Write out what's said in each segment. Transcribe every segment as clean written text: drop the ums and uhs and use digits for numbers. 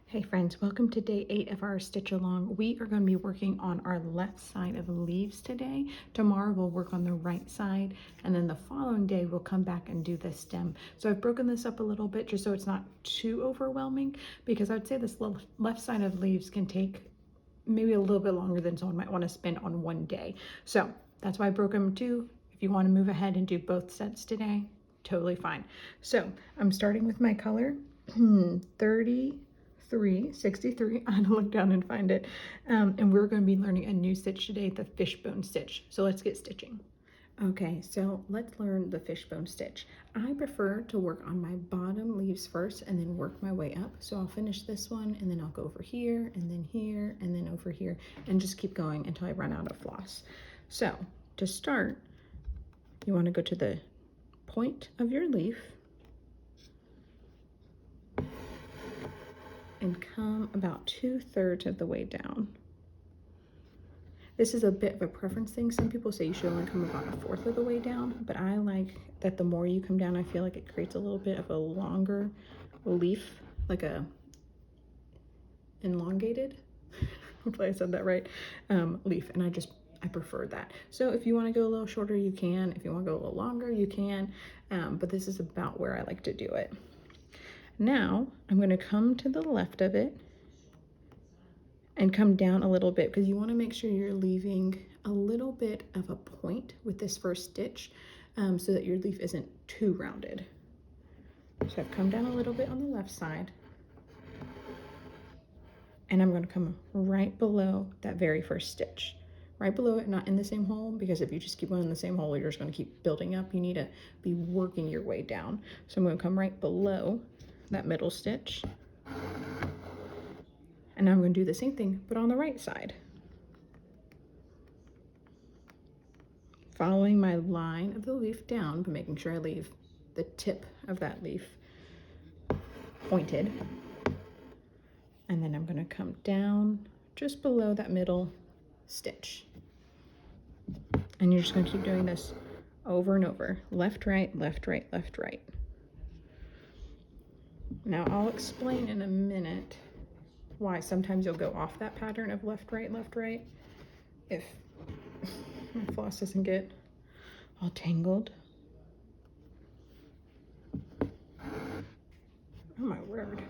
Hey friends, welcome to day 8 of our stitch along. We are going to be working on our left side of leaves today. Tomorrow we'll work on the right side, and then the following day we'll come back and do the stem. So I've broken this up a little bit just so it's not too overwhelming, because I would say this left side of leaves can take maybe a little bit longer than someone might want to spend on one day. So that's why I broke them too. If you want to move ahead and do both sets today, totally fine. So I'm starting with my color 63. I had to look down and find it. And we're going to be learning a new stitch today, the fishbone stitch. So let's get stitching. Okay, so let's learn the fishbone stitch. I prefer to work on my bottom leaves first and then work my way up. So I'll finish this one and then I'll go over here and then over here and just keep going until I run out of floss. So to start, you want to go to the point of your leaf and come about 2/3 of the way down. This is a bit of a preference thing. Some people say you should only come about 1/4 of the way down, but I like that the more you come down, I feel like it creates a little bit of a longer leaf, like a elongated, hopefully I said that right, leaf, and I prefer that. So if you want to go a little shorter, you can. If you want to go a little longer, you can, but this is about where I like to do it. Now I'm going to come to the left of it and come down a little bit, because you want to make sure you're leaving a little bit of a point with this first stitch, so that your leaf isn't too rounded. So I've come down a little bit on the left side, and I'm going to come right below that very first stitch. Right below it, not in the same hole, because if you just keep going in the same hole, you're just going to keep building up. You need to be working your way down. So I'm going to come right below that middle stitch, and now I'm going to do the same thing but on the right side, following my line of the leaf down, but making sure I leave the tip of that leaf pointed. And then I'm going to come down just below that middle stitch, and you're just going to keep doing this over and over. Left, right, left, right, left, right. Now I'll explain in a minute why sometimes you'll go off that pattern of left, right, if my floss doesn't get all tangled. Oh my word.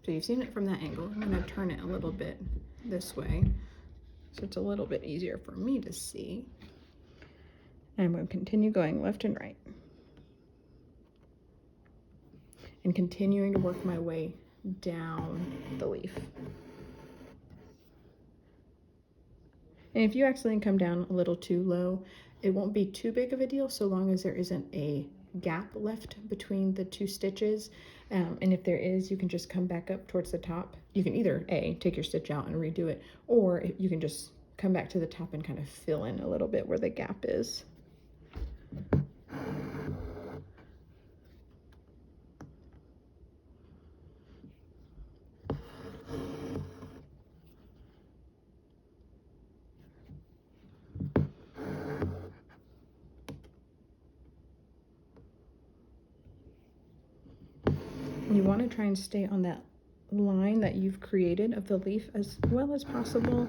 So you've seen it from that angle. I'm going to turn it a little bit this way so it's a little bit easier for me to see. And I'm going to continue going left and right, and continuing to work my way down the leaf. And if you accidentally come down a little too low, it won't be too big of a deal so long as there isn't a gap left between the two stitches. And if there is, you can just come back up towards the top. You can either take your stitch out and redo it, or you can just come back to the top and kind of fill in a little bit where the gap is. You want to try and stay on that line that you've created of the leaf as well as possible,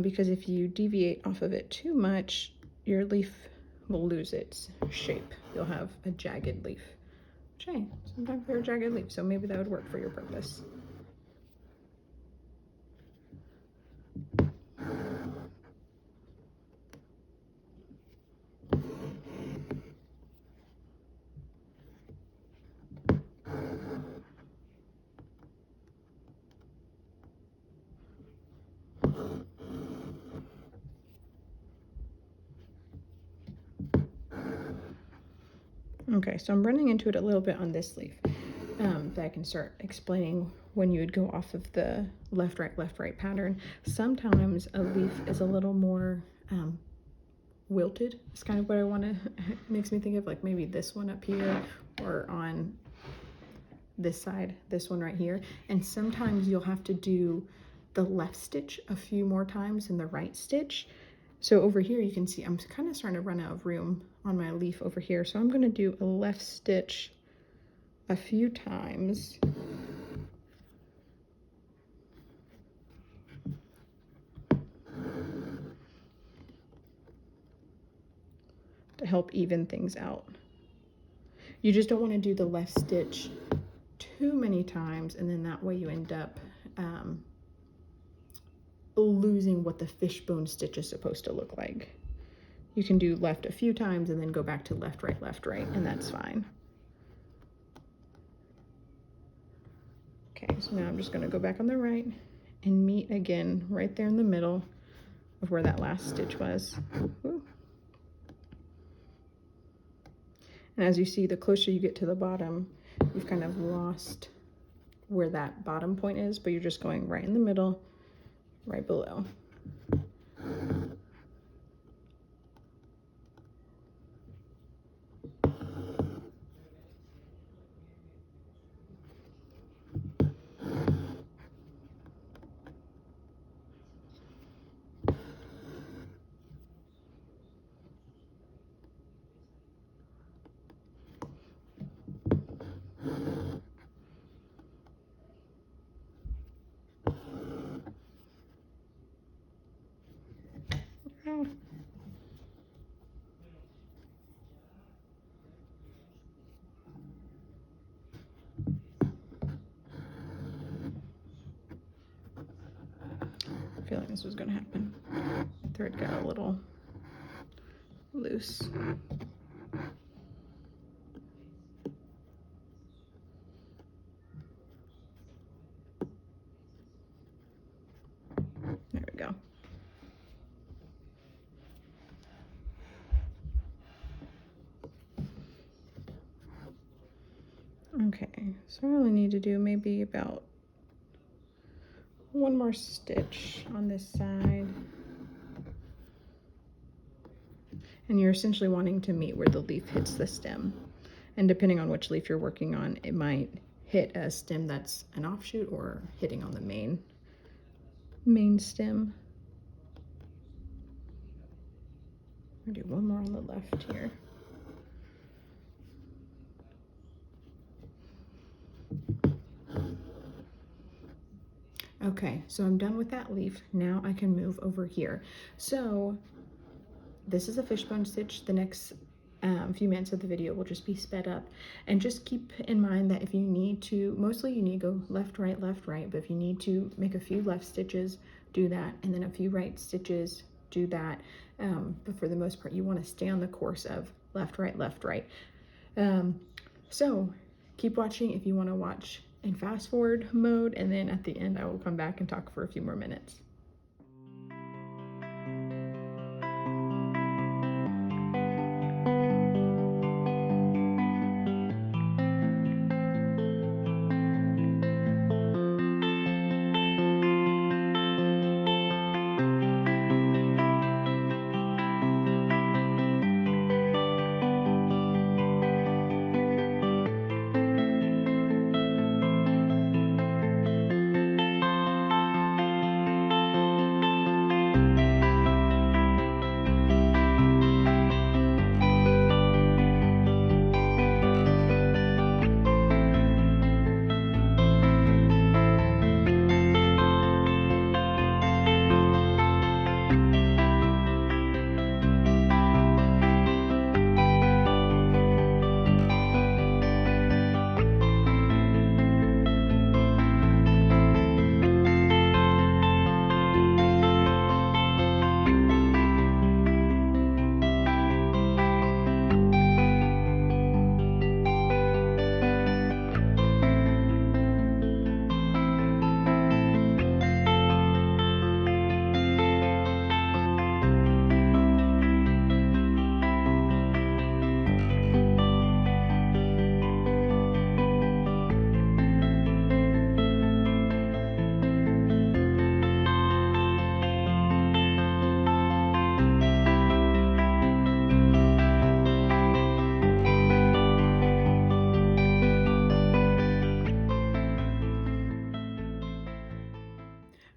because if you deviate off of it too much, your leaf will lose its shape. You'll have a jagged leaf. Which, sometimes they're a jagged leaf, so maybe that would work for your purpose. Okay, so I'm running into it a little bit on this leaf, that I can start explaining when you would go off of the left, right pattern. Sometimes a leaf is a little more wilted. It's kind of what I want to, makes me think of, like maybe this one up here, or on this side, this one right here. And sometimes you'll have to do the left stitch a few more times than the right stitch. So over here you can see I'm kind of starting to run out of room on my leaf over here. So I'm going to do a left stitch a few times. To help even things out. You just don't want to do the left stitch too many times, and then that way you end up losing what the fishbone stitch is supposed to look like. You can do left a few times and then go back to left, right, and that's fine. Okay, so now I'm just going to go back on the right and meet again right there in the middle of where that last stitch was. Ooh. And as you see, the closer you get to the bottom, you've kind of lost where that bottom point is, but you're just going right in the middle, right below. I feel like this was going to happen. Thread got a little loose. There we go. Okay, so I only need to do maybe about one more stitch on this side. And you're essentially wanting to meet where the leaf hits the stem. And depending on which leaf you're working on, it might hit a stem that's an offshoot or hitting on the main stem. I'll do one more on the left here. Okay, so I'm done with that leaf. Now I can move over here. So this is a fishbone stitch. The next few minutes of the video will just be sped up. And just keep in mind that if you need to, mostly you need to go left, right, but if you need to make a few left stitches, do that. And then a few right stitches, do that. But for the most part, you want to stay on the course of left, right. So keep watching if you want to watch in fast forward mode, and then at the end I will come back and talk for a few more minutes.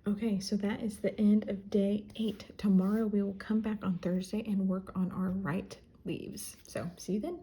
Okay, so that is the end of day 8. Tomorrow we will come back on Thursday and work on our right leaves. So see you then.